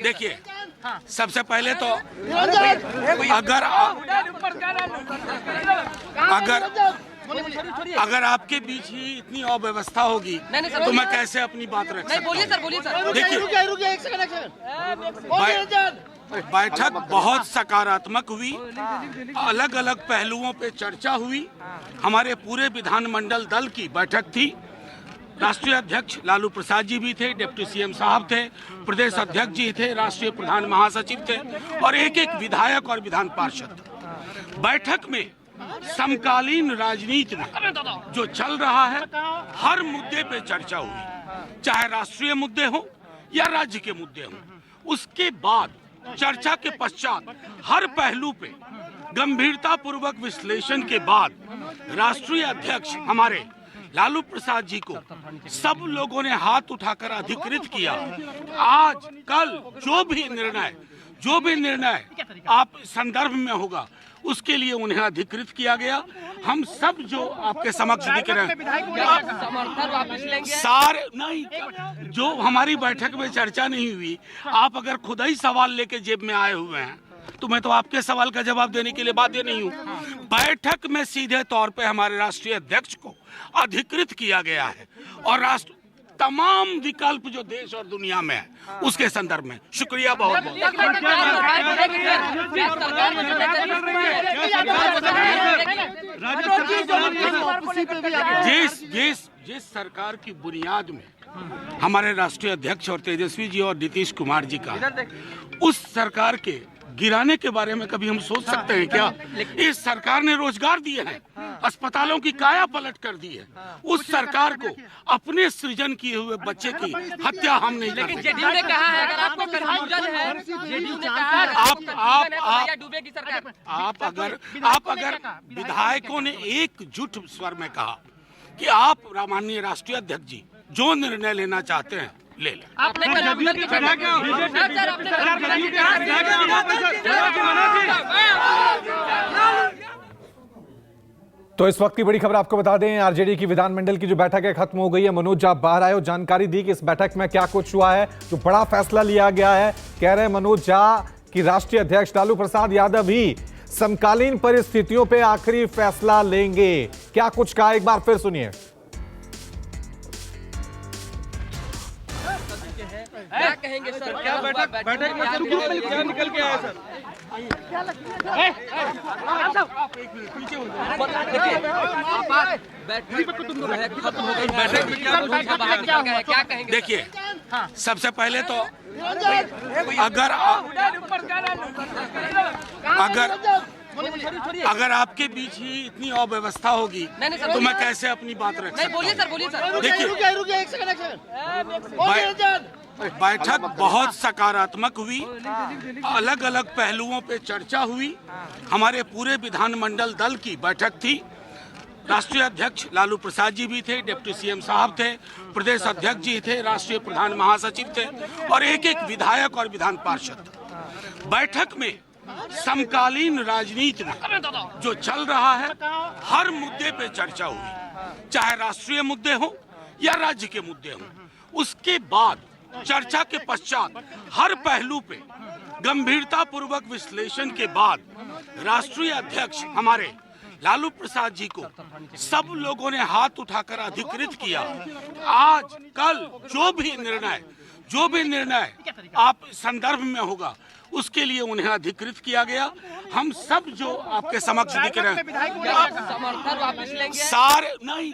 देखिए, सबसे पहले तो अगर आपके बीच ही इतनी अव्यवस्था होगी तो मैं कैसे अपनी बात रख सकता हूँ? बोलिए सर। देखिए, बैठक बहुत सकारात्मक हुई, अलग अलग पहलुओं पे चर्चा हुई। हमारे पूरे विधानमंडल दल की बैठक थी। राष्ट्रीय अध्यक्ष लालू प्रसाद जी भी थे, डिप्टी सीएम साहब थे, प्रदेश अध्यक्ष जी थे, राष्ट्रीय प्रधान महासचिव थे और एक एक विधायक और विधान पार्षद। बैठक में समकालीन राजनीति में जो चल रहा है हर मुद्दे पे चर्चा हुई, चाहे राष्ट्रीय मुद्दे हो या राज्य के मुद्दे हो। उसके बाद चर्चा के पश्चात हर पहलू पे गंभीरता पूर्वक विश्लेषण के बाद राष्ट्रीय अध्यक्ष हमारे लालू प्रसाद जी को सब लोगों ने हाथ उठाकर अधिकृत किया। आज कल जो भी निर्णय आप संदर्भ में होगा उसके लिए उन्हें अधिकृत किया गया। हम सब जो आपके समक्ष दिख रहे हैं सारे नहीं, जो हमारी बैठक में चर्चा नहीं हुई, आप अगर खुद ही सवाल लेके जेब में आए हुए हैं तो मैं तो आपके सवाल का जवाब देने के लिए बाध्य नहीं हूँ। बैठक में सीधे तौर पे हमारे राष्ट्रीय अध्यक्ष को अधिकृत किया गया है और राष्ट्र तमाम विकल्प जो देश और दुनिया में है उसके संदर्भ में शुक्रिया बहुत बहुत। जिस सरकार की बुनियाद में हमारे राष्ट्रीय अध्यक्ष और तेजस्वी जी और नीतीश कुमार जी का, उस सरकार के गिराने के बारे में कभी हम सोच सकते हैं क्या? इस सरकार ने रोजगार दिए हैं, अस्पतालों की काया पलट कर दी है। उस सरकार को अपने सृजन किए हुए बच्चे की हत्या हम नहीं कर सकते। जेडीयू ने कहा है अगर आपको कन्फ्यूजन है, जेडीयू ने कहा है डूबेगी सरकार। आप अगर विधायकों ने एकजुट स्वर में कहा कि आप माननीय राष्ट्रीय अध्यक्ष जी जो निर्णय लेना चाहते हैं ले लें। तो इस वक्त की बड़ी खबर आपको बता दें, आरजेडी की विधानमंडल की जो बैठक है खत्म हो गई है। मनोज झा बाहर आए और जानकारी दी कि इस बैठक में क्या कुछ हुआ है, जो बड़ा फैसला लिया गया है। कह रहे हैं मनोज झा कि राष्ट्रीय अध्यक्ष लालू प्रसाद यादव ही समकालीन परिस्थितियों पे आखिरी फैसला लेंगे। क्या कुछ कहा, एक बार फिर सुनिए। क्या कहेंगे सर? क्या बैठक में क्या निकल के आया सर? देखिए, सबसे पहले तो अगर आपके बीच ही इतनी अव्यवस्था होगी तो मैं कैसे अपनी बात रख सकता हूँ? बोलिए सर। देखिए, बैठक बहुत सकारात्मक हुई, अलग अलग पहलुओं पे चर्चा हुई। हमारे पूरे विधानमंडल दल की बैठक थी। राष्ट्रीय अध्यक्ष लालू प्रसाद जी भी थे, डिप्टी सीएम साहब थे, प्रदेश अध्यक्ष जी थे, राष्ट्रीय प्रधान महासचिव थे और एक एक विधायक और विधान पार्षद। बैठक में समकालीन राजनीति में जो चल रहा है हर मुद्दे पे चर्चा हुई, चाहे राष्ट्रीय मुद्दे हो या राज्य के मुद्दे हो। उसके बाद चर्चा के पश्चात हर पहलू पे गंभीरता पूर्वक विश्लेषण के बाद राष्ट्रीय अध्यक्ष हमारे लालू प्रसाद जी को सब लोगों ने हाथ उठाकर अधिकृत किया। आज कल जो भी निर्णय आप संदर्भ में होगा उसके लिए उन्हें अधिकृत किया गया। हम सब जो आपके समक्ष दिख रहे हैं सारे नहीं,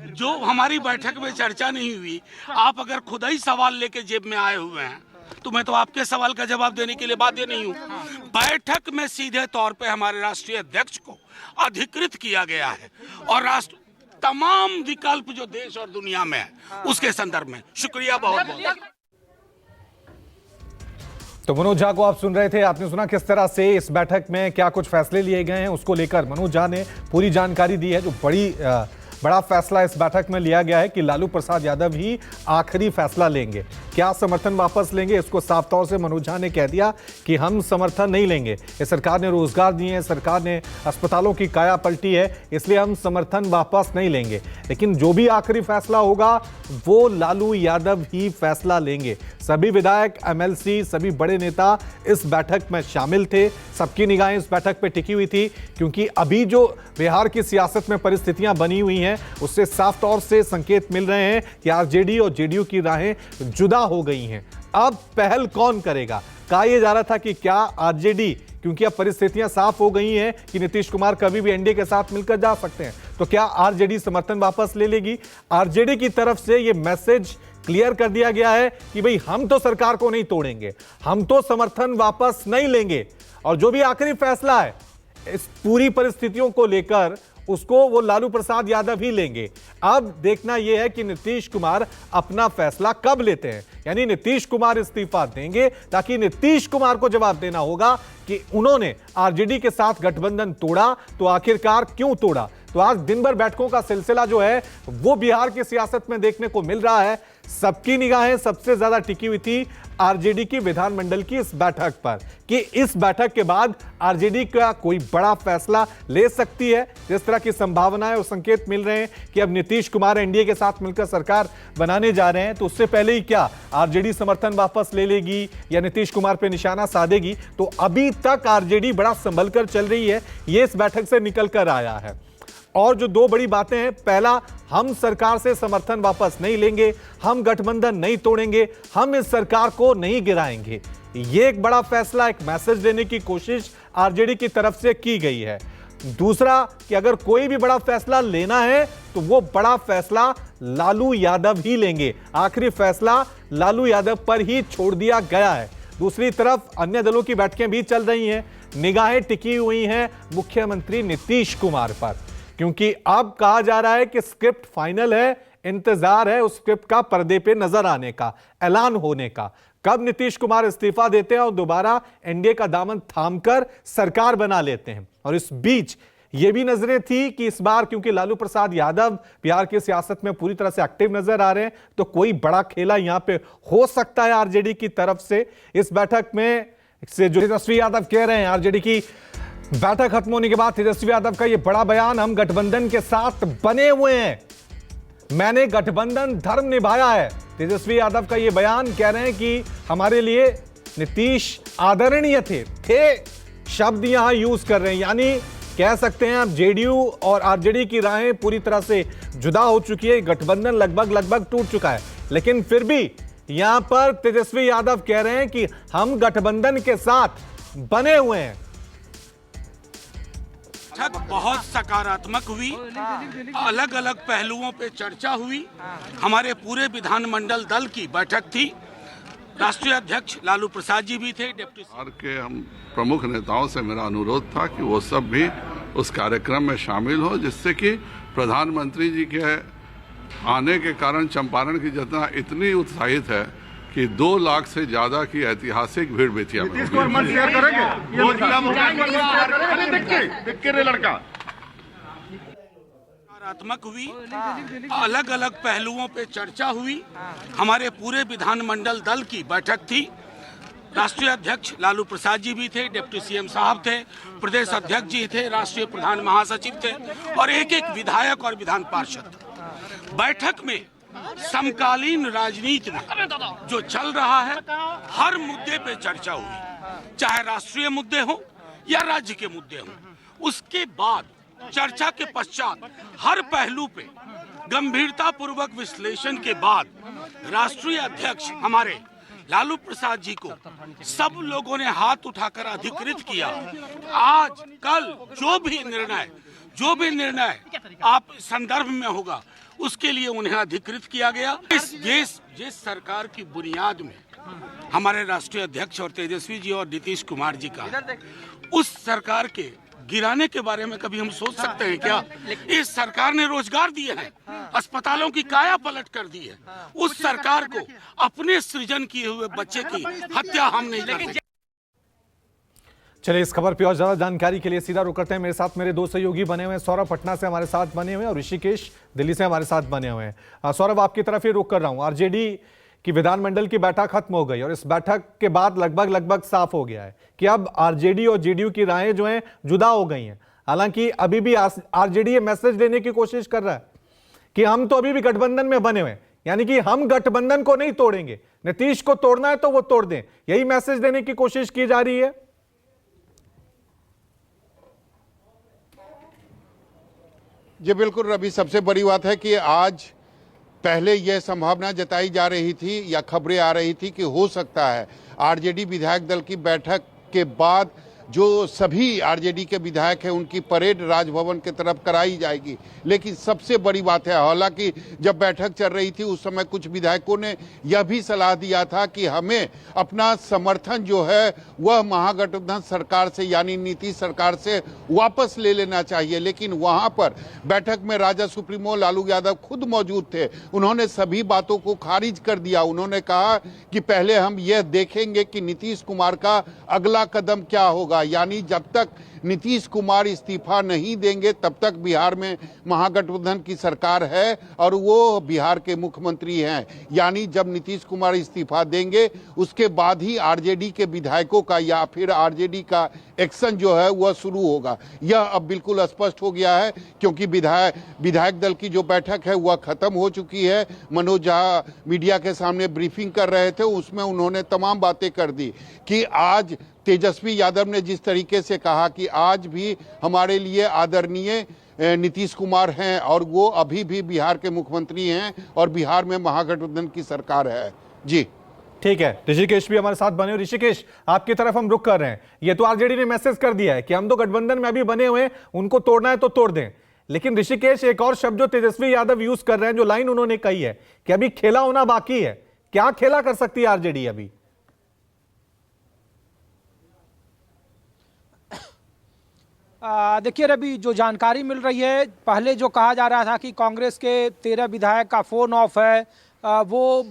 जो हमारी बैठक में चर्चा नहीं हुई, आप अगर खुद ही सवाल लेके जेब में आए हुए हैं तो मैं तो आपके सवाल का जवाब देने के लिए बाध्य नहीं हूँ। बैठक में सीधे तौर पे हमारे राष्ट्रीय अध्यक्ष को अधिकृत किया गया है और राष्ट्र तमाम विकल्प जो देश और दुनिया में है उसके संदर्भ में शुक्रिया बहुत बहुत। तो मनोज झा को आप सुन रहे थे, आपने सुना किस तरह से इस बैठक में क्या कुछ फैसले लिए गए हैं, उसको लेकर मनोज झा ने पूरी जानकारी दी है। जो बड़ी बड़ा फैसला इस बैठक में लिया गया है कि लालू प्रसाद यादव ही आखिरी फैसला लेंगे। क्या समर्थन वापस लेंगे, इसको साफ तौर से मनोज झा ने कह दिया कि हम समर्थन नहीं लेंगे। ये सरकार ने रोजगार दिए हैं, सरकार ने अस्पतालों की काया पलटी है, इसलिए हम समर्थन वापस नहीं लेंगे। लेकिन जो भी आखिरी फैसला होगा वो लालू यादव ही फैसला लेंगे। सभी विधायक, एमएलसी, सभी बड़े नेता इस बैठक में शामिल थे। सबकी निगाहें इस बैठक पे टिकी हुई थी, क्योंकि अभी जो बिहार की सियासत में परिस्थितियां बनी हुई हैं उससे साफ तौर से संकेत मिल रहे हैं कि आरजेडी और जेडीयू की राहें जुदा हो गई हैं। अब पहल कौन करेगा? कहा यह जा रहा था कि क्या आरजेडी, क्योंकि अब परिस्थितियां साफ हो गई हैं कि नीतीश कुमार कभी भी एनडीए के साथ मिलकर जा सकते हैं, तो क्या आरजेडी समर्थन वापस ले लेगी? आरजेडी की तरफ से यह मैसेज क्लियर कर दिया गया है कि भाई हम तो सरकार को नहीं तोड़ेंगे, हम तो समर्थन वापस नहीं लेंगे, और जो भी आखिरी फैसला है इस पूरी परिस्थितियों को लेकर उसको वो लालू प्रसाद यादव ही लेंगे। अब देखना यह है कि नीतीश कुमार अपना फैसला कब लेते हैं, यानी नीतीश कुमार इस्तीफा देंगे ताकि नीतीश कुमार को जवाब देना होगा कि उन्होंने आरजेडी के साथ गठबंधन तोड़ा तो आखिरकार क्यों तोड़ा। तो आज दिन भर बैठकों का सिलसिला जो है वो बिहार की सियासत में देखने को मिल रहा है। सबकी निगाहें सबसे ज्यादा टिकी हुई थी आरजेडी की विधानमंडल की इस बैठक पर कि इस बैठक के बाद आरजेडी का कोई बड़ा फैसला ले सकती है। जिस तरह की संभावनाएं और संकेत मिल रहे हैं कि अब नीतीश कुमार एनडीए के साथ मिलकर सरकार बनाने जा रहे हैं, तो उससे पहले ही क्या आरजेडी समर्थन वापस ले लेगी या नीतीश कुमार पर निशाना साधेगी? तो अभी तक आरजेडी बड़ा संभल कर चल रही है, ये इस बैठक से निकल कर आया है। और जो दो बड़ी बातें हैं, पहला, हम सरकार से समर्थन वापस नहीं लेंगे, हम गठबंधन नहीं तोड़ेंगे, हम इस सरकार को नहीं गिराएंगे। यह एक बड़ा फैसला, एक मैसेज देने की कोशिश आरजेडी की तरफ से की गई है। दूसरा कि अगर कोई भी बड़ा फैसला लेना है तो वो बड़ा फैसला लालू यादव ही लेंगे। आखिरी फैसला लालू यादव पर ही छोड़ दिया गया है। दूसरी तरफ अन्य दलों की बैठकें भी चल रही हैं, निगाहें टिकी हुई हैं मुख्यमंत्री नीतीश कुमार पर, क्योंकि अब कहा जा रहा है कि स्क्रिप्ट फाइनल है, इंतजार है उस स्क्रिप्ट का पर्दे पे नजर आने का, ऐलान होने का। कब नीतीश कुमार इस्तीफा देते हैं और दोबारा एनडीए का दामन थामकर सरकार बना लेते हैं। और इस बीच यह भी नजरें थी कि इस बार क्योंकि लालू प्रसाद यादव बिहार की सियासत में पूरी तरह से एक्टिव नजर आ रहे हैं, तो कोई बड़ा खेला यहां पे हो सकता है आरजेडी की तरफ से। इस बैठक में से जो तेजस्वी यादव कह रहे हैं, आरजेडी की बैठक खत्म होने के बाद तेजस्वी यादव का यह बड़ा बयान, हम गठबंधन के साथ बने हुए हैं, मैंने गठबंधन धर्म निभाया है। तेजस्वी यादव का यह बयान, कह रहे हैं कि हमारे लिए नीतीश आदरणीय थे शब्द यहां यूज कर रहे हैं, यानी कह सकते हैं अब जेडीयू और आरजेडी की राहें पूरी तरह से जुदा हो चुकी है, गठबंधन लगभग टूट चुका है। लेकिन फिर भी यहां पर तेजस्वी यादव कह रहे हैं कि हम गठबंधन के साथ बने हुए हैं। बैठक बहुत सकारात्मक हुई, अलग अलग पहलुओं पे चर्चा हुई। हमारे पूरे विधानमंडल दल की बैठक थी, राष्ट्रीय अध्यक्ष लालू प्रसाद जी भी थे, डिप्टी के हम प्रमुख नेताओं से मेरा अनुरोध था कि वो सब भी उस कार्यक्रम में शामिल हो, जिससे कि प्रधानमंत्री जी के आने के कारण चंपारण की जनता इतनी उत्साहित है कि 2 लाख से ज्यादा की ऐतिहासिक भीड़ बेतिया में सकारात्मक हुई, अलग अलग पहलुओं पे चर्चा हुई। हमारे पूरे विधानमंडल दल की बैठक थी, राष्ट्रीय अध्यक्ष लालू प्रसाद जी भी थे, डिप्टी सीएम साहब थे, प्रदेश अध्यक्ष जी थे, राष्ट्रीय प्रधान महासचिव थे और एक एक विधायक और विधान पार्षद। बैठक में समकालीन राजनीति में जो चल रहा है हर मुद्दे पे चर्चा हुई, चाहे राष्ट्रीय मुद्दे हो या राज्य के मुद्दे हो। उसके बाद चर्चा के पश्चात हर पहलू पे गंभीरता पूर्वक विश्लेषण के बाद राष्ट्रीय अध्यक्ष हमारे लालू प्रसाद जी को सब लोगों ने हाथ उठाकर अधिकृत किया। आज कल जो भी निर्णय आप संदर्भ में होगा उसके लिए उन्हें अधिकृत किया गया। जिस सरकार की बुनियाद में हमारे राष्ट्रीय अध्यक्ष और तेजस्वी जी और नीतीश कुमार जी का, उस सरकार के गिराने के बारे में कभी हम सोच सकते हैं क्या? इस सरकार ने रोजगार दिए हैं, अस्पतालों की काया पलट कर दी है। उस सरकार को अपने सृजन किए हुए बच्चे की हत्या हम नहीं कर सकते। चलिए इस खबर पे और ज्यादा जानकारी के लिए सीधा रुक करते हैं। मेरे साथ मेरे दो सहयोगी बने हुए हैं, सौरभ पटना से हमारे साथ बने हुए हैं और ऋषिकेश दिल्ली से हमारे साथ बने हुए हैं। सौरभ, आपकी तरफ ही रुक कर रहा हूं। आरजेडी की विधानमंडल की बैठक खत्म हो गई और इस बैठक के बाद लगभग साफ हो गया है कि अब आरजेडी और जेडीयू की राहें जो हैं जुदा हो गई हैं। हालांकि अभी भी आरजेडी ये मैसेज देने की कोशिश कर रहा है कि हम तो अभी भी गठबंधन में बने हुए हैं, यानी कि हम गठबंधन को नहीं तोड़ेंगे, नीतीश को तोड़ना है तो वो तोड़ दें, यही मैसेज देने की कोशिश की जा रही है। जी बिल्कुल रवि, सबसे बड़ी बात है कि आज पहले यह संभावना जताई जा रही थी या खबरें आ रही थी कि हो सकता है आरजेडी विधायक दल की बैठक के बाद जो सभी आरजेडी के विधायक हैं उनकी परेड राजभवन की तरफ कराई जाएगी। लेकिन सबसे बड़ी बात है, हालांकि जब बैठक चल रही थी उस समय कुछ विधायकों ने यह भी सलाह दिया था कि हमें अपना समर्थन जो है वह महागठबंधन सरकार से यानी नीतीश सरकार से वापस ले लेना चाहिए। लेकिन वहां पर बैठक में राजा सुप्रीमो लालू यादव खुद मौजूद थे, उन्होंने सभी बातों को खारिज कर दिया। उन्होंने कहा कि पहले हम यह देखेंगे कि नीतीश कुमार का अगला कदम क्या होगा, यानी जब तक नीतीश कुमार इस्तीफा नहीं देंगे तब तक बिहार में महागठबंधन की सरकार है और वो बिहार के मुख्यमंत्री हैं। यानी जब नीतीश कुमार इस्तीफा देंगे उसके बाद ही आरजेडी के विधायकों का या फिर आरजेडी का एक्शन जो है वह शुरू होगा। यह अब बिल्कुल स्पष्ट हो गया है क्योंकि विधायक दल की जो बैठक है वह खत्म हो चुकी है। मनोज झा मीडिया के सामने ब्रीफिंग कर रहे थे, उसमें उन्होंने तमाम बातें कर दी कि आज तेजस्वी यादव ने जिस तरीके से कहा कि आज भी हमारे लिए आदरणीय नीतीश कुमार हैं और वो अभी भी बिहार के मुख्यमंत्री हैं और बिहार में महागठबंधन की सरकार है। जी ठीक है, ऋषिकेश भी हमारे साथ बने। ऋषिकेश, आपकी तरफ हम रुक कर रहे हैं। ये तो आरजेडी ने मैसेज कर दिया है कि हम तो गठबंधन में अभी बने हुए हैं, उनको तोड़ना है तो तोड़ दें। लेकिन ऋषिकेश, एक और शब्द जो तेजस्वी यादव यूज कर रहे हैं, जो लाइन उन्होंने कही है कि अभी खेला होना बाकी है, क्या खेला कर सकती है आरजेडी अभी? देखिए रवि, जो जानकारी मिल रही है, पहले जो कहा जा रहा था कि कांग्रेस के 13 विधायक का फोन ऑफ है, वो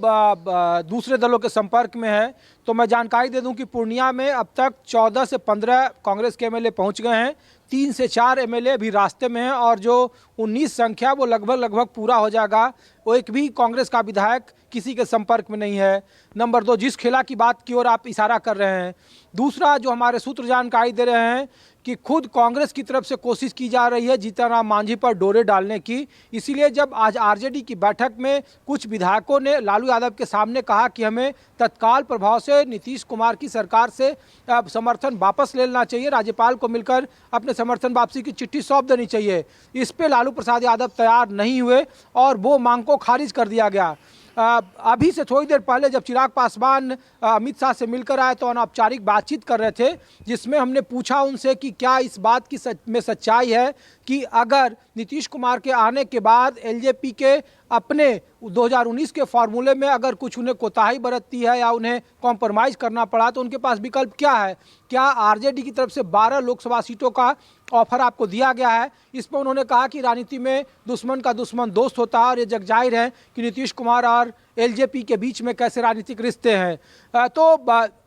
दूसरे दलों के संपर्क में है, तो मैं जानकारी दे दूं कि पूर्णिया में अब तक 14 से 15 कांग्रेस के एमएलए पहुंच गए हैं, 3 से 4 एमएलए भी रास्ते में हैं और जो 19 संख्या वो लगभग पूरा हो जाएगा। वो एक भी कांग्रेस का विधायक किसी के संपर्क में नहीं है। नंबर 2, जिस खेला की बात की ओर आप इशारा कर रहे हैं, दूसरा जो हमारे सूत्र जानकारी दे रहे हैं कि खुद कांग्रेस की तरफ से कोशिश की जा रही है जीतन राम मांझी पर डोरे डालने की। इसीलिए जब आज आरजेडी की बैठक में कुछ विधायकों ने लालू यादव के सामने कहा कि हमें तत्काल प्रभाव से नीतीश कुमार की सरकार से समर्थन वापस ले लेना चाहिए, राज्यपाल को मिलकर अपने समर्थन वापसी की चिट्ठी सौंप देनी चाहिए, इस पे लालू प्रसाद यादव तैयार नहीं हुए और वो मांग को खारिज कर दिया गया। अभी से थोड़ी देर पहले जब चिराग पासवान अमित शाह से मिलकर आए तो अनौपचारिक बातचीत कर रहे थे, जिसमें हमने पूछा उनसे कि क्या इस बात की में सच्चाई है कि अगर नीतीश कुमार के आने के बाद एलजेपी के अपने 2019 के फॉर्मूले में अगर कुछ उन्हें कोताही बरतती है या उन्हें कॉम्प्रोमाइज़ करना पड़ा तो उनके पास विकल्प क्या है, क्या आरजेडी की तरफ से 12 लोकसभा सीटों का ऑफर आपको दिया गया है। इस पर उन्होंने कहा कि राजनीति में दुश्मन का दुश्मन दोस्त होता है और ये जग जाहिर है कि नीतीश कुमार और एलजेपी के बीच में कैसे राजनीतिक रिश्ते हैं। तो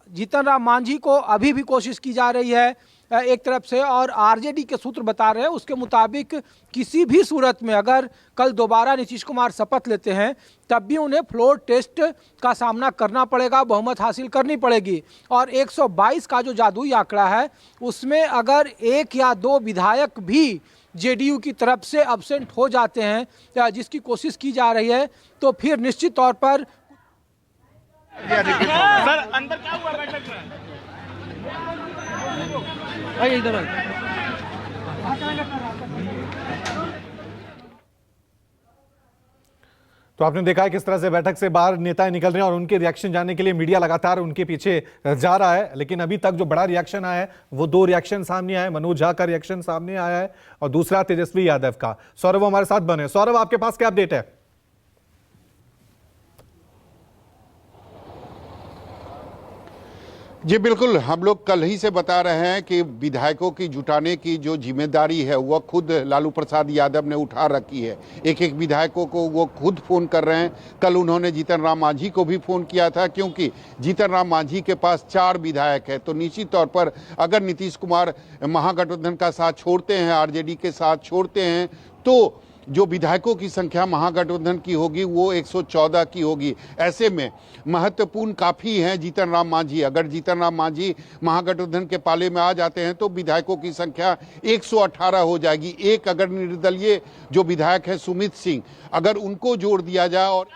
जीतन राम मांझी को अभी भी कोशिश की जा रही है एक तरफ से, और आरजेडी के सूत्र बता रहे हैं उसके मुताबिक किसी भी सूरत में अगर कल दोबारा नीतीश कुमार शपथ लेते हैं तब भी उन्हें फ्लोर टेस्ट का सामना करना पड़ेगा, बहुमत हासिल करनी पड़ेगी। और 122 का जो जादुई आंकड़ा है उसमें अगर 1 या 2 विधायक भी जेडीयू की तरफ से अब्सेंट हो जाते हैं, जिसकी कोशिश की जा रही है, तो फिर निश्चित तौर पर सर अंदर क्या हुआ बैठक में? इधर तो आपने देखा है किस तरह से बैठक से बाहर नेता निकल रहे हैं और उनके रिएक्शन जानने के लिए मीडिया लगातार उनके पीछे जा रहा है। लेकिन अभी तक जो बड़ा रिएक्शन आया है वो 2 रिएक्शन सामने आए। मनोज झा का रिएक्शन सामने आया है और दूसरा तेजस्वी यादव का। सौरभ हमारे साथ बने। सौरभ, आपके पास क्या अपडेट है? जी बिल्कुल, हम लोग कल ही से बता रहे हैं कि विधायकों की जुटाने की जो जिम्मेदारी है वह खुद लालू प्रसाद यादव ने उठा रखी है। एक एक विधायकों को वो खुद फोन कर रहे हैं। कल उन्होंने जीतन राम मांझी को भी फोन किया था, क्योंकि जीतन राम मांझी के पास 4 विधायक है। तो निश्चित तौर पर अगर नीतीश कुमार महागठबंधन का साथ छोड़ते हैं, आरजेडी के साथ छोड़ते हैं, तो जो विधायकों की संख्या महागठबंधन की होगी वो 114 की होगी। ऐसे में महत्वपूर्ण काफ़ी हैं जीतन राम मांझी। अगर जीतन राम मांझी महागठबंधन के पाले में आ जाते हैं तो विधायकों की संख्या 118 हो जाएगी। एक अगर निर्दलीय जो विधायक है सुमित सिंह, अगर उनको जोड़ दिया जाए और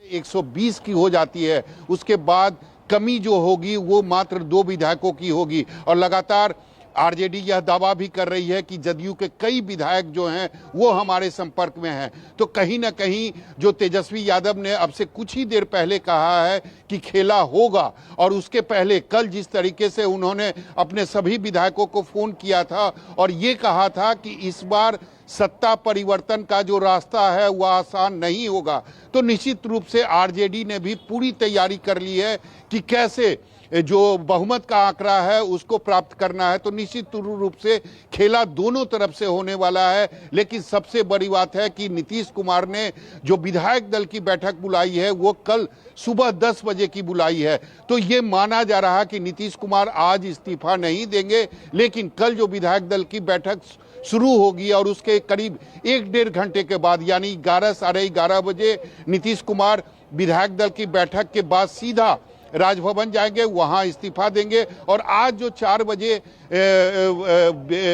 120 की हो जाती है, उसके बाद कमी जो होगी वो मात्र 2 विधायकों की होगी। और लगातार आरजेडी यह दावा भी कर रही है कि जदयू के कई विधायक जो हैं वो हमारे संपर्क में हैं। तो कहीं ना कहीं जो तेजस्वी यादव ने अब से कुछ ही देर पहले कहा है कि खेला होगा, और उसके पहले कल जिस तरीके से उन्होंने अपने सभी विधायकों को फोन किया था और ये कहा था कि इस बार सत्ता परिवर्तन का जो रास्ता है वह आसान नहीं होगा, तो निश्चित रूप से आरजेडी ने भी पूरी तैयारी कर ली है कि कैसे जो बहुमत का आंकड़ा है उसको प्राप्त करना है। तो निश्चित रूप से खेला दोनों तरफ से होने वाला है। लेकिन सबसे बड़ी बात है कि नीतीश कुमार ने जो विधायक दल की बैठक बुलाई है वो कल सुबह 10 बजे की बुलाई है। तो ये माना जा रहा है कि नीतीश कुमार आज इस्तीफा नहीं देंगे, लेकिन कल जो विधायक दल की बैठक शुरू होगी और उसके करीब 1-1.5 घंटे के बाद यानी 11 साढ़े 11 बजे नीतीश कुमार विधायक दल की बैठक के बाद सीधा राजभवन जाएंगे, वहां इस्तीफा देंगे। और आज जो 4 बजे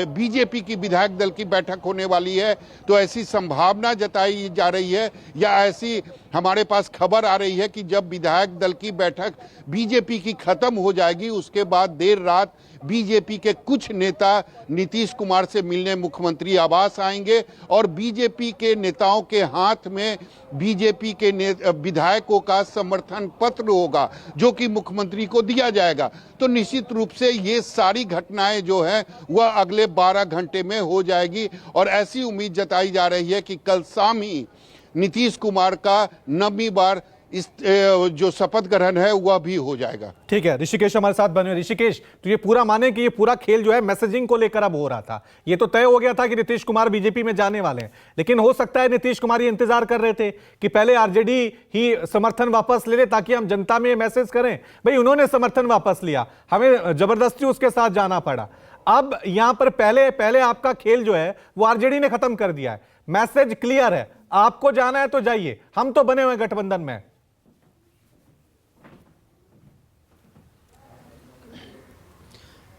बीजेपी की विधायक दल की बैठक होने वाली है, तो ऐसी संभावना जताई जा रही है या ऐसी हमारे पास खबर आ रही है कि जब विधायक दल की बैठक बीजेपी की खत्म हो जाएगी, उसके बाद देर रात बीजेपी के कुछ नेता नीतीश कुमार से मिलने मुख्यमंत्री आवास आएंगे और बीजेपी के नेताओं के हाथ में बीजेपी के विधायकों का समर्थन पत्र होगा जो कि मुख्यमंत्री को दिया जाएगा। तो निश्चित रूप से ये सारी घटनाएं जो है वह अगले 12 घंटे में हो जाएगी और ऐसी उम्मीद जताई जा रही है कि कल शाम ही नीतीश कुमार का 9वीं बार इस जो शपथ ग्रहण है वह भी हो जाएगा। ठीक है, ऋषिकेश हमारे साथ बने। ऋषिकेश, तो ये पूरा माने कि ये पूरा खेल जो है मैसेजिंग को लेकर अब हो रहा था, ये तो तय हो गया था कि नीतीश कुमार बीजेपी में जाने वाले हैं, लेकिन हो सकता है नीतीश कुमार ये इंतजार कर रहे थे कि पहले आरजेडी ही समर्थन वापस ले ले ताकि हम जनता में मैसेज करें। भाई उन्होंने समर्थन वापस लिया, हमें जबरदस्ती उसके साथ जाना पड़ा। अब यहां पर पहले आपका खेल जो है वो आरजेडी ने खत्म कर दिया है, मैसेज क्लियर है, आपको जाना है तो जाइए, हम तो बने हुए गठबंधन में।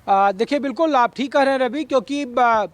देखिए बिल्कुल आप ठीक कह रहे हैं रवि, क्योंकि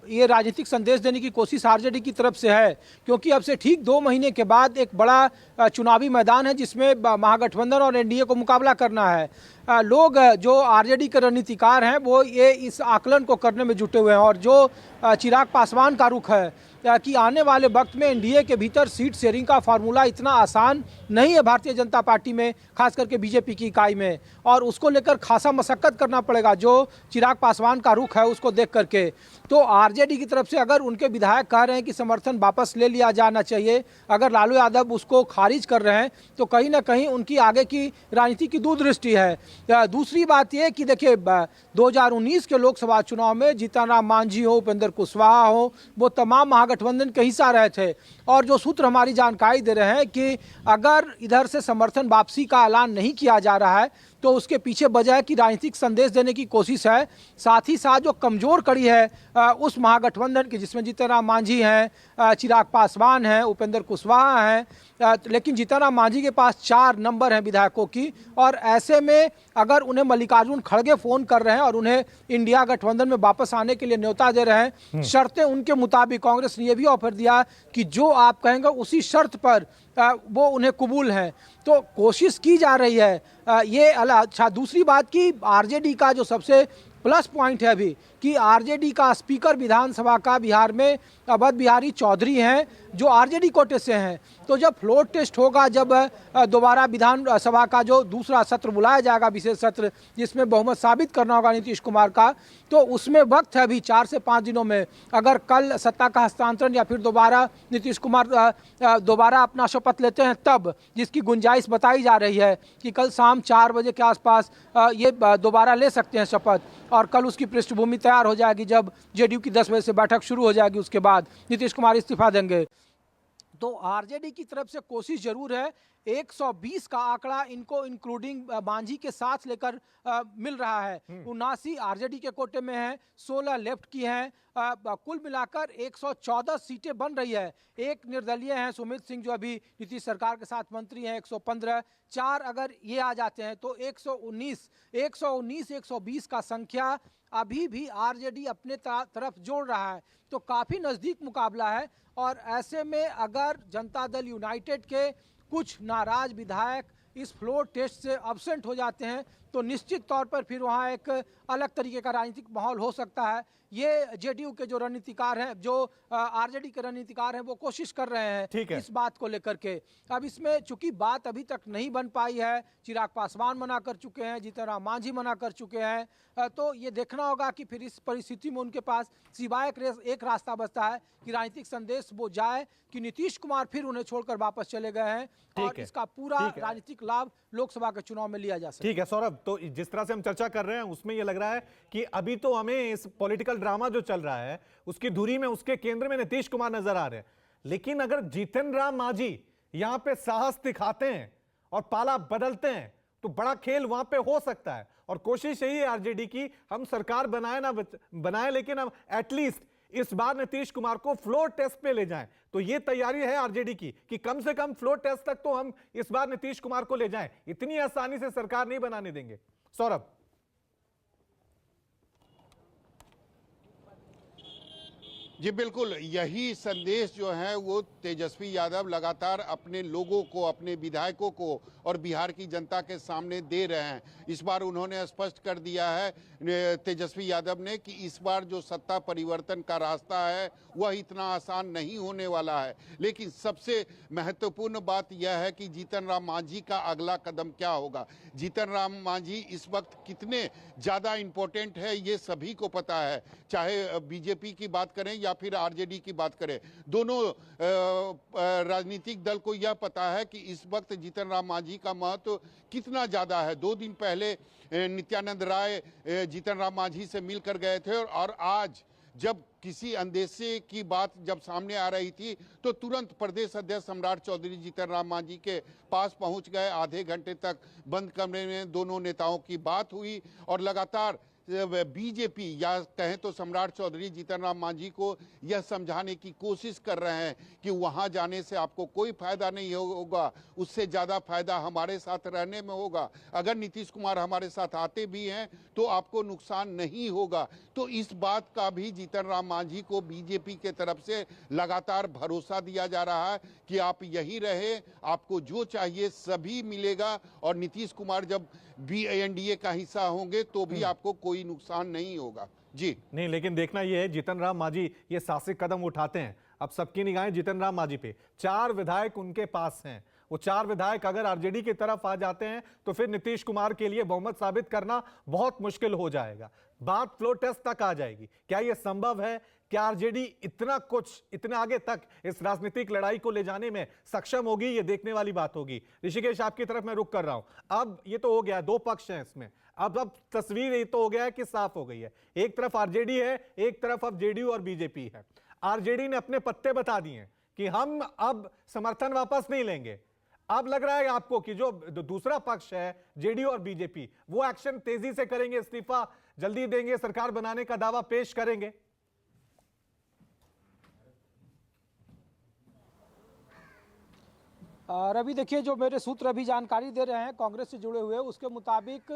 ये राजनीतिक संदेश देने की कोशिश आरजेडी की तरफ से है, क्योंकि अब से ठीक 2 महीने के बाद एक बड़ा चुनावी मैदान है जिसमें महागठबंधन और एनडीए को मुकाबला करना है। लोग जो आरजेडी के रणनीतिकार हैं वो ये इस आकलन को करने में जुटे हुए हैं और जो चिराग पासवान का रुख है कि आने वाले वक्त में एनडीए के भीतर सीट शेयरिंग का फार्मूला इतना आसान नहीं है भारतीय जनता पार्टी में, खास करके बीजेपी की इकाई में, और उसको लेकर खासा मशक्कत करना पड़ेगा जो चिराग पासवान का रुख है उसको देख करके। तो आरजेडी की तरफ से अगर उनके विधायक कह रहे हैं कि समर्थन वापस ले लिया जाना चाहिए, अगर लालू यादव उसको खारिज कर रहे हैं तो कहीं ना कहीं उनकी आगे की राजनीति की दूरदृष्टि है। दूसरी बात यह कि देखिए 2019 के लोकसभा चुनाव में जीतन राम मांझी हो, उपेंद्र कुशवाहा हो, वो तमाम महागठबंधन के हिस्सा रहे थे और जो सूत्र हमारी जानकारी दे रहे हैं कि अगर इधर से समर्थन वापसी का ऐलान नहीं किया जा रहा है तो उसके पीछे वजह है कि राजनीतिक संदेश देने की कोशिश है। साथ ही साथ जो कमजोर कड़ी है उस महागठबंधन की, जिसमें जीतन राम मांझी हैं, चिराग पासवान हैं, उपेंद्र कुशवाहा हैं, लेकिन जीतन राम मांझी के पास 4 नंबर हैं विधायकों की, और ऐसे में अगर उन्हें मल्लिकार्जुन खड़गे फोन कर रहे हैं और उन्हें इंडिया गठबंधन में वापस आने के लिए न्योता दे रहे हैं, शर्तें उनके मुताबिक कांग्रेस ने यह भी ऑफर दिया कि जो आप कहेंगे उसी शर्त पर वो उन्हें कबूल है। तो कोशिश की जा रही है ये। अच्छा, दूसरी बात कि आरजेडी का जो सबसे प्लस पॉइंट है अभी कि आरजेडी का स्पीकर विधानसभा का बिहार में अवध बिहारी चौधरी हैं, जो आरजेडी कोटे से हैं। तो जब फ्लोर टेस्ट होगा, जब दोबारा विधानसभा का जो दूसरा सत्र बुलाया जाएगा, विशेष सत्र जिसमें बहुमत साबित करना होगा नीतीश कुमार का, तो उसमें वक्त है अभी 4 से 5 दिनों में। अगर कल सत्ता का हस्तांतरण या फिर दोबारा नीतीश कुमार दोबारा अपना शपथ लेते हैं, तब जिसकी गुंजाइश बताई जा रही है कि कल शाम 4 बजे के आसपास ये दोबारा ले सकते हैं शपथ, और कल उसकी पृष्ठभूमि तैयार हो जाएगी जब जेडीयू की 10 बजे से बैठक शुरू हो जाएगी। उसके बाद नीतीश कुमार इस्तीफा देंगे। तो आरजेडी की तरफ से कोशिश जरूर है। 120 का आंकड़ा इनको इंक्लूडिंग मांझी के साथ लेकर मिल रहा है। 79 आरजेडी के कोटे में है, 16 लेफ्ट की हैं। कुल मिलाकर 114 सीटें बन रही है। एक निर्दलीय हैं सुमित सिंह, जो अभी नीतीश सरकार के साथ मंत्री हैं, 115। 4 अगर ये आ जाते हैं तो 119 120 का संख्या अभी भी आरजेडी अपने तरफ जोड़ रहा है। तो काफ़ी नज़दीक मुकाबला है। और ऐसे में अगर जनता दल यूनाइटेड के कुछ नाराज विधायक इस फ्लोर टेस्ट से अब्सेंट हो जाते हैं तो निश्चित तौर पर फिर वहाँ एक अलग तरीके का राजनीतिक माहौल हो सकता है। ये जेडीयू के जो रणनीतिकार हैं, जो आरजेडी के रणनीतिकार हैं, वो कोशिश कर रहे हैं इस बात को लेकर के। अब इसमें चूंकि बात अभी तक नहीं बन पाई है, चिराग पासवान मना कर चुके हैं, जीतन राम मांझी मना कर चुके हैं, तो ये देखना होगा कि फिर इस परिस्थिति में उनके पास सिवाय एक रास्ता बचता है कि राजनीतिक संदेश वो जाए कि नीतीश कुमार फिर उन्हें छोड़कर वापस चले गए हैं और इसका पूरा राजनीतिक लाभ लोकसभा के चुनाव में लिया जा सके। ठीक है सौरभ, तो जिस तरह से हम चर्चा कर रहे हैं उसमें यह लग रहा है कि अभी तो हमें इस पॉलिटिकल ड्रामा जो चल रहा है उसकी धुरी में, उसके केंद्र में नीतीश कुमार नजर आ रहे हैं। लेकिन अगर जीतन राम मांझी यहां पे साहस दिखाते हैं और पाला बदलते हैं तो बड़ा खेल वहां पे हो सकता है। और कोशिश यही है आरजेडी की, हम सरकार बनाए ना बनाए, लेकिन हम एटलीस्ट इस बार नीतीश कुमार को फ्लोर टेस्ट पे ले जाएं। तो ये तैयारी है आरजेडी की कि कम से कम फ्लोर टेस्ट तक तो हम इस बार नीतीश कुमार को ले जाएं। इतनी आसानी से सरकार नहीं बनाने देंगे। सौरभ, जी बिल्कुल, यही संदेश जो है वो तेजस्वी यादव लगातार अपने लोगों को, अपने विधायकों को और बिहार की जनता के सामने दे रहे हैं। इस बार उन्होंने स्पष्ट कर दिया है तेजस्वी यादव ने कि इस बार जो सत्ता परिवर्तन का रास्ता है वह इतना आसान नहीं होने वाला है। लेकिन सबसे महत्वपूर्ण बात यह है कि जीतन राम मांझी का अगला कदम क्या होगा। जीतन राम मांझी इस वक्त कितने ज़्यादा इम्पोर्टेंट है ये सभी को पता है, चाहे बीजेपी की बात करें या फिर आरजेडी की बात करें। दोनों राजनीतिक दल को यह पता है कि इस वक्त जीतन राम मांझी का महत्व कितना ज़्यादा है। 2 दिन पहले नित्यानंद राय जीतन राम मांझी से मिलकर गए थे और आज जब किसी अंदेशे की बात जब सामने आ रही थी तो तुरंत प्रदेश अध्यक्ष सम्राट चौधरी जीतन राम मांझी के पास पहुंच गए। आधे घंटे तक बंद कमरे में दोनों नेताओं की बात हुई और लगातार बीजेपी या कहें तो सम्राट चौधरी जीतन राम मांझी को यह समझाने की कोशिश कर रहे हैं कि वहां जाने से आपको कोई फायदा नहीं होगा, उससे ज़्यादा फायदा हमारे साथ रहने में होगा। अगर नीतीश कुमार हमारे साथ आते भी हैं तो आपको नुकसान नहीं होगा। तो इस बात का भी जीतन राम मांझी को बीजेपी के तरफ से लगातार भरोसा दिया जा रहा है कि आप यही रहे, आपको जो चाहिए सभी मिलेगा और नीतीश कुमार जब एनडीए का हिस्सा होंगे तो भी आपको कोई नुकसान नहीं होगा। जी नहीं, लेकिन देखना यह है जीतन राम मांझी ये साहसिक कदम उठाते हैं। अब सबकी निगाहें जीतन राम मांझी पे। 4 विधायक उनके पास हैं। वो 4 विधायक अगर आरजेडी की तरफ आ जाते हैं तो फिर नीतीश कुमार के लिए बहुमत साबित करना बहुत मुश्किल हो जाएगा। बात फ्लोर टेस्ट तक आ जाएगी। क्या यह संभव है? क्या आरजेडी इतना आगे तक इस राजनीतिक लड़ाई को ले जाने में सक्षम होगी? ये देखने वाली बात होगी। ऋषिकेश, आपकी तरफ मैं रुक कर रहा हूं। अब ये तो हो गया, 2 पक्ष हैं इसमें। अब तस्वीर ये तो हो गया है कि साफ हो गई है। एक तरफ आरजेडी है, एक तरफ अब जेडीयू और बीजेपी है। आरजेडी ने अपने पत्ते बता दिए हैं कि हम अब समर्थन वापस नहीं लेंगे। अब लग रहा है आपको कि जो दूसरा पक्ष है जेडीयू और बीजेपी, वो एक्शन तेजी से करेंगे, इस्तीफा जल्दी देंगे, सरकार बनाने का दावा पेश करेंगे। रवि, देखिए, जो मेरे सूत्र अभी जानकारी दे रहे हैं कांग्रेस से जुड़े हुए, उसके मुताबिक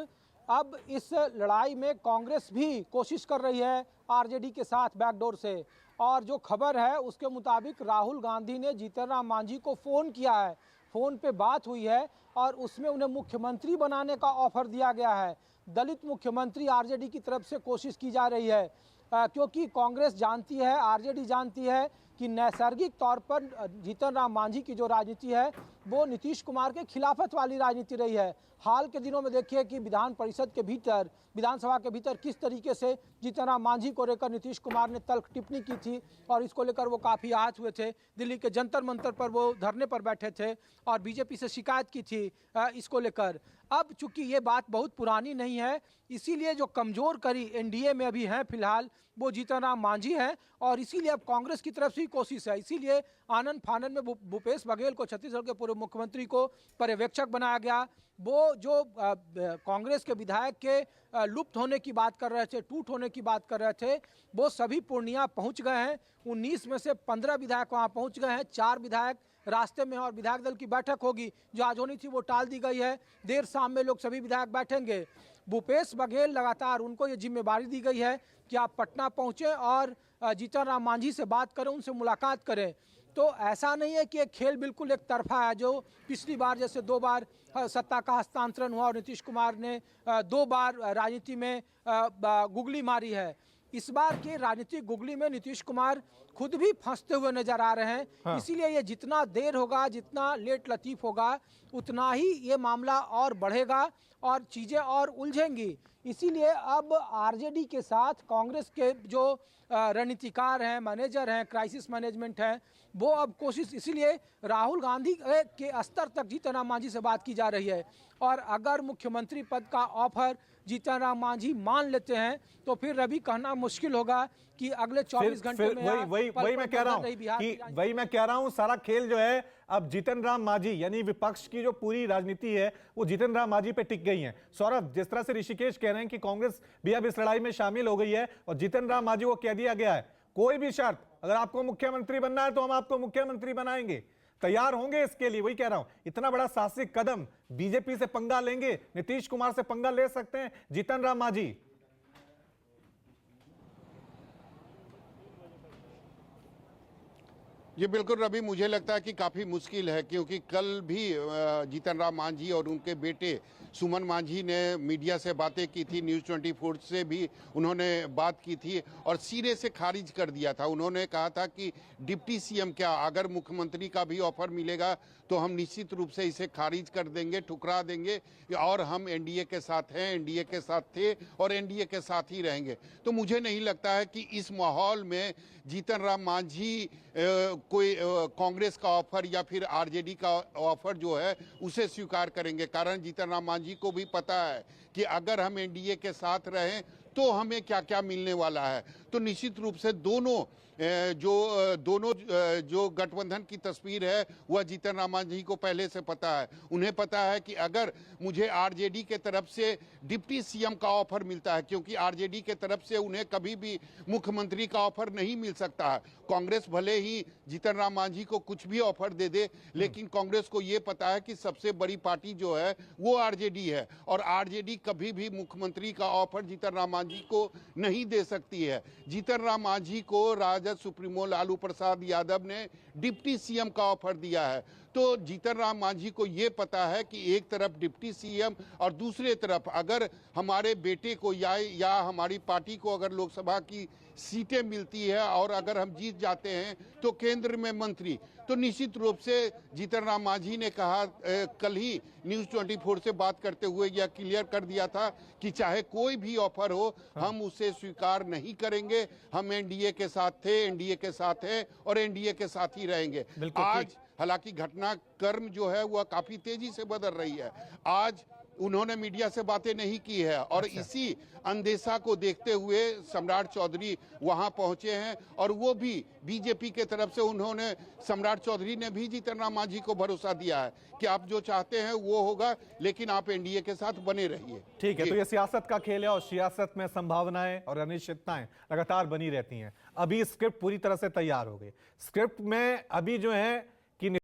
अब इस लड़ाई में कांग्रेस भी कोशिश कर रही है आरजेडी के साथ बैकडोर से। और जो खबर है उसके मुताबिक राहुल गांधी ने जीतन राम मांझी को फ़ोन किया है, फ़ोन पे बात हुई है और उसमें उन्हें मुख्यमंत्री बनाने का ऑफर दिया गया है। दलित मुख्यमंत्री आरजेडी की तरफ से कोशिश की जा रही है। क्योंकि कांग्रेस जानती है, आरजेडी जानती है कि नैसर्गिक तौर पर जीतन राम मांझी की जो राजनीति है वो नीतीश कुमार के खिलाफत वाली राजनीति रही है। हाल के दिनों में देखिए कि विधान परिषद के भीतर, विधानसभा के भीतर किस तरीके से जीतन राम मांझी को लेकर नीतीश कुमार ने तल्ख टिप्पणी की थी और इसको लेकर वो काफ़ी आहत हुए थे। दिल्ली के जंतर मंतर पर वो धरने पर बैठे थे और बीजेपी से शिकायत की थी इसको लेकर। अब चूंकि ये बात बहुत पुरानी नहीं है, इसीलिए जो कमज़ोर करी एनडीए में अभी हैं फिलहाल वो जीतन राम मांझी हैं और इसीलिए अब कांग्रेस की तरफ से ही कोशिश है। इसीलिए आनन फानन में भूपेश बघेल को, छत्तीसगढ़ के पूर्व मुख्यमंत्री को पर्यवेक्षक बनाया गया। वो जो कांग्रेस के विधायक के लुप्त होने की बात कर रहे थे, टूट होने की बात कर रहे थे, वो सभी पूर्णिया पहुंच गए हैं। 19 में से 15 विधायक वहां पहुंच गए हैं, 4 विधायक रास्ते में और विधायक दल की बैठक होगी जो आज होनी थी वो टाल दी गई है। देर शाम में लोग सभी विधायक बैठेंगे। भूपेश बघेल लगातार उनको ये जिम्मेदारी दी गई है कि आप पटना पहुंचे और जीतन राम मांझी से बात करें, उनसे मुलाकात करें। तो ऐसा नहीं है कि एक खेल बिल्कुल एक तरफा है जो पिछली बार जैसे 2 बार सत्ता का हस्तांतरण हुआ और नीतीश कुमार ने 2 बार राजनीति में गुगली मारी है। इस बार की राजनीतिक गुगली में नीतीश कुमार खुद भी फंसते हुए नजर आ रहे हैं। हाँ। इसीलिए ये जितना देर होगा, जितना लेट लतीफ होगा, उतना ही ये मामला और बढ़ेगा और चीज़ें और उलझेंगी। इसीलिए अब आरजेडी के साथ कांग्रेस के जो रणनीतिकार हैं, मैनेजर हैं, क्राइसिस मैनेजमेंट हैं, वो अब कोशिश, इसीलिए राहुल गांधी के स्तर तक जीतन राम मांझी से बात की जा रही है। और अगर मुख्यमंत्री पद का ऑफर जीतन राम मांझी मान लेते हैं तो फिर रवि कहना मुश्किल होगा कि अगले 24 घंटे में वही मैं कह रहा हूं सारा खेल जो है अब जीतन राम मांझी यानी विपक्ष की जो पूरी राजनीति है वो जीतन राम मांझी पे टिक गई है। सौरभ, जिस तरह से ऋषिकेश कह रहे हैं कि कांग्रेस भी अब इस लड़ाई में शामिल हो गई है और जीतन राम मांझी को कह दिया गया है कोई भी शर्त, अगर आपको मुख्यमंत्री बनना है तो हम आपको मुख्यमंत्री बनाएंगे, तैयार होंगे इसके लिए। वही कह रहा हूं, इतना बड़ा साहसिक कदम, बीजेपी से पंगा लेंगे, नीतीश कुमार से पंगा ले सकते हैं जीतन राम मांझी। ये बिल्कुल रवि, मुझे लगता है कि काफ़ी मुश्किल है क्योंकि कल भी जीतन राम मांझी और उनके बेटे सुमन मांझी ने मीडिया से बातें की थी, न्यूज़ 24 से भी उन्होंने बात की थी और सिरे से खारिज कर दिया था। उन्होंने कहा था कि डिप्टी सीएम क्या, अगर मुख्यमंत्री का भी ऑफर मिलेगा तो हम निश्चित रूप से इसे खारिज कर देंगे, ठुकरा देंगे और हम एनडीए के साथ हैं, एनडीए के साथ थे और एनडीए के साथ ही रहेंगे। तो मुझे नहीं लगता है कि इस माहौल में जीतन राम मांझी कोई कांग्रेस का ऑफर या फिर आरजेडी का ऑफर जो है उसे स्वीकार करेंगे। कारण जीतन राम मांझी को भी पता है कि अगर हम एनडीए के साथ रहें तो हमें क्या क्या मिलने वाला है। तो निश्चित रूप से दोनों जो गठबंधन की तस्वीर है वह जीतन राम मांझी को पहले से पता है। उन्हें पता है कि अगर मुझे आरजेडी के तरफ से डिप्टी सीएम का ऑफर मिलता है, क्योंकि आरजेडी के तरफ से उन्हें कभी भी मुख्यमंत्री का ऑफर नहीं मिल सकता है। कांग्रेस भले ही जीतन राम मांझी को कुछ भी ऑफर दे दे, लेकिन कांग्रेस को यह पता है कि सबसे बड़ी पार्टी जो है वो आरजेडी है और आरजेडी कभी भी मुख्यमंत्री का ऑफर जीतन राम मांझी को नहीं दे सकती है। जीतन राम मांझी को राजद सुप्रीमो लालू प्रसाद यादव ने डिप्टी सीएम का ऑफर दिया है। तो जीतन राम मांझी को यह पता है कि एक तरफ डिप्टी सीएम और दूसरे तरफ अगर हमारे बेटे को या हमारी पार्टी को अगर लोकसभा की सीटें मिलती है और अगर हम जीत जाते हैं तो केंद्र में मंत्री, तो निश्चित रूप से जीतन राम मांझी ने कहा, कल ही न्यूज़ 24 से बात करते हुए यह क्लियर कर दिया था कि चाहे कोई भी ऑफर हो हम उसे स्वीकार नहीं करेंगे। हम एनडीए के साथ थे, एनडीए के साथ हैं और एनडीए के साथ ही रहेंगे। आज हालांकि घटनाक्रम जो है वह काफी तेजी से बदल रही है। आज उन्होंने मीडिया से बातें नहीं की है और इसी अंदेशा को देखते हुए सम्राट चौधरी वहां पहुंचे हैं और वो भी बीजेपी के तरफ से उन्होंने, सम्राट चौधरी ने भी जीतन राम मांझी को भरोसा दिया है कि आप जो चाहते हैं वो होगा, लेकिन आप एनडीए के साथ बने रहिए। ठीक है, तो ये सियासत का खेल है और सियासत में संभावनाएं और अनिश्चितताएं लगातार बनी रहती हैं। अभी स्क्रिप्ट पूरी तरह से तैयार हो गई। स्क्रिप्ट में अभी जो है